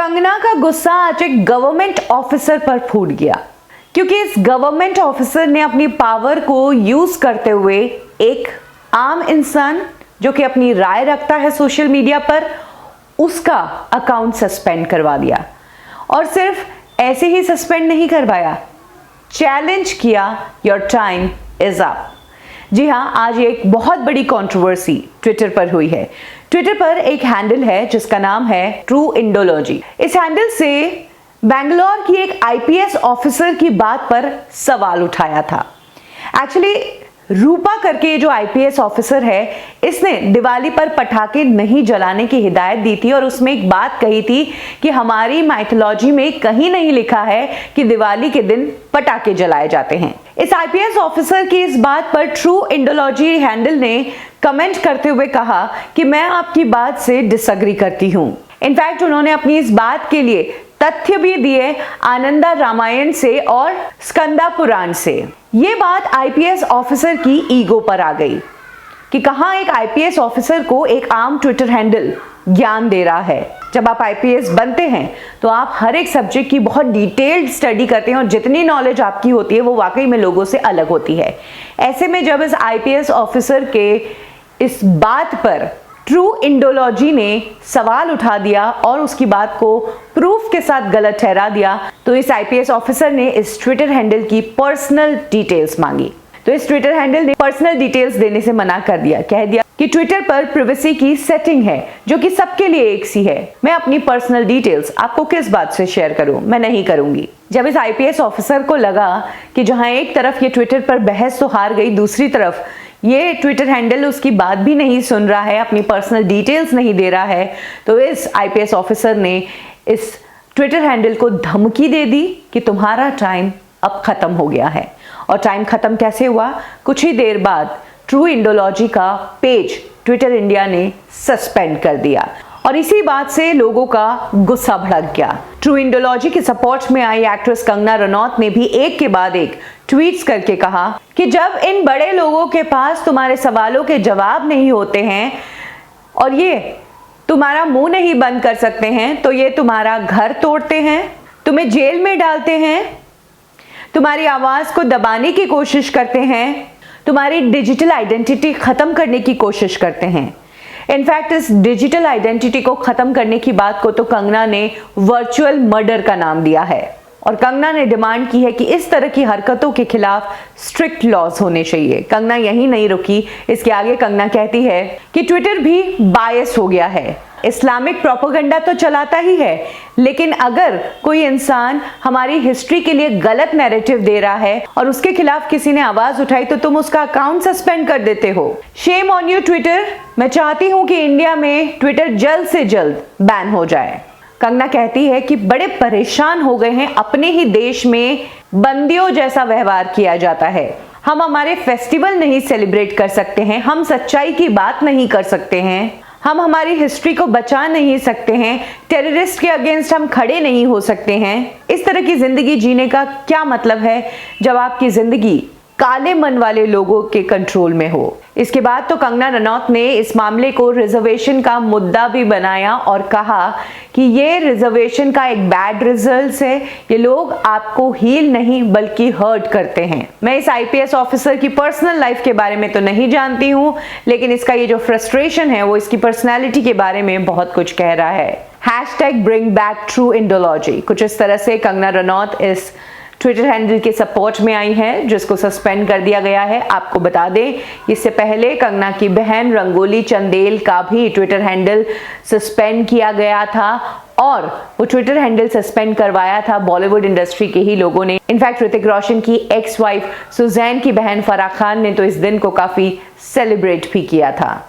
कंगना का गुस्सा आज एक गवर्नमेंट ऑफिसर पर फूट गया क्योंकि इस गवर्नमेंट ऑफिसर ने अपनी पावर को यूज करते हुए एक आम इंसान जो कि अपनी राय रखता है सोशल मीडिया पर, उसका अकाउंट सस्पेंड करवा दिया। और सिर्फ ऐसे ही सस्पेंड नहीं करवाया, चैलेंज किया, योर टाइम इज अप। जी हाँ, आज एक बहुत बड़ी कंट्रोवर्सी ट्विटर पर हुई है। ट्विटर पर एक हैंडल है जिसका नाम है ट्रू इंडोलॉजी। इस हैंडल से बेंगलोर की एक आईपीएस ऑफिसर की बात पर सवाल उठाया था। एक्चुअली रूपा करके जो आईपीएस ऑफिसर है, इसने दिवाली पर पटाखे नहीं जलाने की हिदायत दी थी और उसमें एक बात कही थी कि हमारी माइथोलॉजी में कहीं नहीं लिखा है कि दिवाली के दिन पटाखे जलाए जाते हैं। इस आईपीएस ऑफिसर की इस बात पर ट्रू इंडोलॉजी हैंडल ने कमेंट करते हुए कहा कि मैं आपकी बात से डिसएग्री करती हूं। इनफैक्ट उन्होंने अपनी इस बात के लिए तथ्य भी दिए आनंदा रामायण से और स्कंदा पुराण से। ये बात आईपीएस ऑफिसर की ईगो पर आ गई कि कहां एक आईपीएस ऑफिसर को एक आम ट्विटर हैंडल ज्ञान दे रहा है। जब आप आईपीएस बनते हैं तो आप हर एक सब्जेक्ट की बहुत डिटेल्ड स्टडी करते हैं और जितनी नॉलेज आपकी होती है वो वाकई में लोगों से अलग होती है। ऐसे में जब इस आईपीएस ऑफिसर के इस बात पर ट्रू इंडोलॉजी ने सवाल उठा दिया और उसकी बात को प्रूफ के साथ गलत ठहरा दिया, तो इस आईपीएस ऑफिसर ने इस ट्विटर हैंडल की पर्सनल डिटेल्स मांगी। तो इस ट्विटर हैंडल ने पर्सनल डिटेल्स देने से मना कर दिया, कह दिया कि ट्विटर पर प्राइवेसी की सेटिंग है जो कि सबके लिए एक सी है। मैं अपनी पर्सनल डिटेल्स आपको किस बात से शेयर करूं, मैं नहीं करूंगी। जब इस आईपीएस ऑफिसर को लगा कि जहां एक तरफ ये ट्विटर पर बहस तो हार गई, दूसरी तरफ ये ट्विटर हैंडल उसकी बात भी नहीं सुन रहा है, अपनी पर्सनल डिटेल्स नहीं दे रहा है, तो इस आईपीएस ऑफिसर ने इस ट्विटर हैंडल को धमकी दे दी कि तुम्हारा टाइम अब खत्म हो गया है। और टाइम खत्म कैसे हुआ? कुछ ही देर बाद ट्रू इंडोलॉजी का पेज ट्विटर इंडिया ने सस्पेंड कर दिया और इसी बात से लोगों का गुस्सा भड़क गया। ट्रू इंडोलॉजी के सपोर्ट में आई एक्ट्रेस कंगना रनौत ने भी एक के बाद एक ट्वीट्स करके कहा कि जब इन बड़े लोगों के पास तुम्हारे सवालों के जवाब नहीं होते हैं और ये तुम्हारा मुंह नहीं बंद कर सकते हैं, तो ये तुम्हारा घर तोड़ते हैं, तुम्हें जेल में डालते हैं, तुम्हारी आवाज को दबाने की कोशिश करते हैं, तुम्हारी डिजिटल आइडेंटिटी खत्म करने की कोशिश करते हैं। इनफैक्ट इस डिजिटल आइडेंटिटी को खत्म करने की बात को तो कंगना ने वर्चुअल मर्डर का नाम दिया है और कंगना ने डिमांड की है कि इस तरह की हरकतों के खिलाफ स्ट्रिक्ट लॉज होने चाहिए। कंगना यहीं नहीं रुकी, इसके आगे कंगना कहती है कि ट्विटर भी बायस हो गया है, इस्लामिक प्रोपेगेंडा तो चलाता ही है, लेकिन अगर कोई इंसान हमारी हिस्ट्री के लिए गलत नैरेटिव दे रहा है और उसके खिलाफ किसी ने आवाज उठाई तो तुम उसका अकाउंट सस्पेंड कर देते हो। Shame on you Twitter. मैं चाहती हूं कि इंडिया में ट्विटर जल्द से जल्द बैन हो जाए। कंगना कहती है कि बड़े परेशान हो गए हैं, अपने ही देश में बंदियों जैसा व्यवहार किया जाता है। हम हमारे फेस्टिवल नहीं सेलिब्रेट कर सकते हैं, हम सच्चाई की बात नहीं कर सकते हैं, हम हमारी हिस्ट्री को बचा नहीं सकते हैं, टेररिस्ट के अगेंस्ट हम खड़े नहीं हो सकते हैं। इस तरह की जिंदगी जीने का क्या मतलब है जब आपकी जिंदगी काले मन वाले लोगों के कंट्रोल में हो। इसके बाद तो कंगना रनौत ने इस मामले को रिजर्वेशन का मुद्दा भी बनाया और कहा कि ये रिजर्वेशन का एक बैड रिजल्ट है, ये लोग आपको हील नहीं बल्कि हर्ट करते हैं। मैं इस आईपीएस ऑफिसर की पर्सनल लाइफ के बारे में तो नहीं जानती हूँ, लेकिन इसका ये जो फ्रस्ट्रेशन है वो इसकी पर्सनैलिटी के बारे में बहुत कुछ कह रहा है। #BringBackTrueIndology, कुछ इस तरह से कंगना रनौत इस ट्विटर हैंडल के सपोर्ट में आई है जिसको सस्पेंड कर दिया गया है। आपको बता दें, इससे पहले कंगना की बहन रंगोली चंदेल का भी ट्विटर हैंडल सस्पेंड किया गया था और वो ट्विटर हैंडल सस्पेंड करवाया था बॉलीवुड इंडस्ट्री के ही लोगों ने। इनफैक्ट ऋतिक रोशन की एक्स वाइफ सुजैन की बहन फराह खान ने तो इस दिन को काफी सेलिब्रेट भी किया था।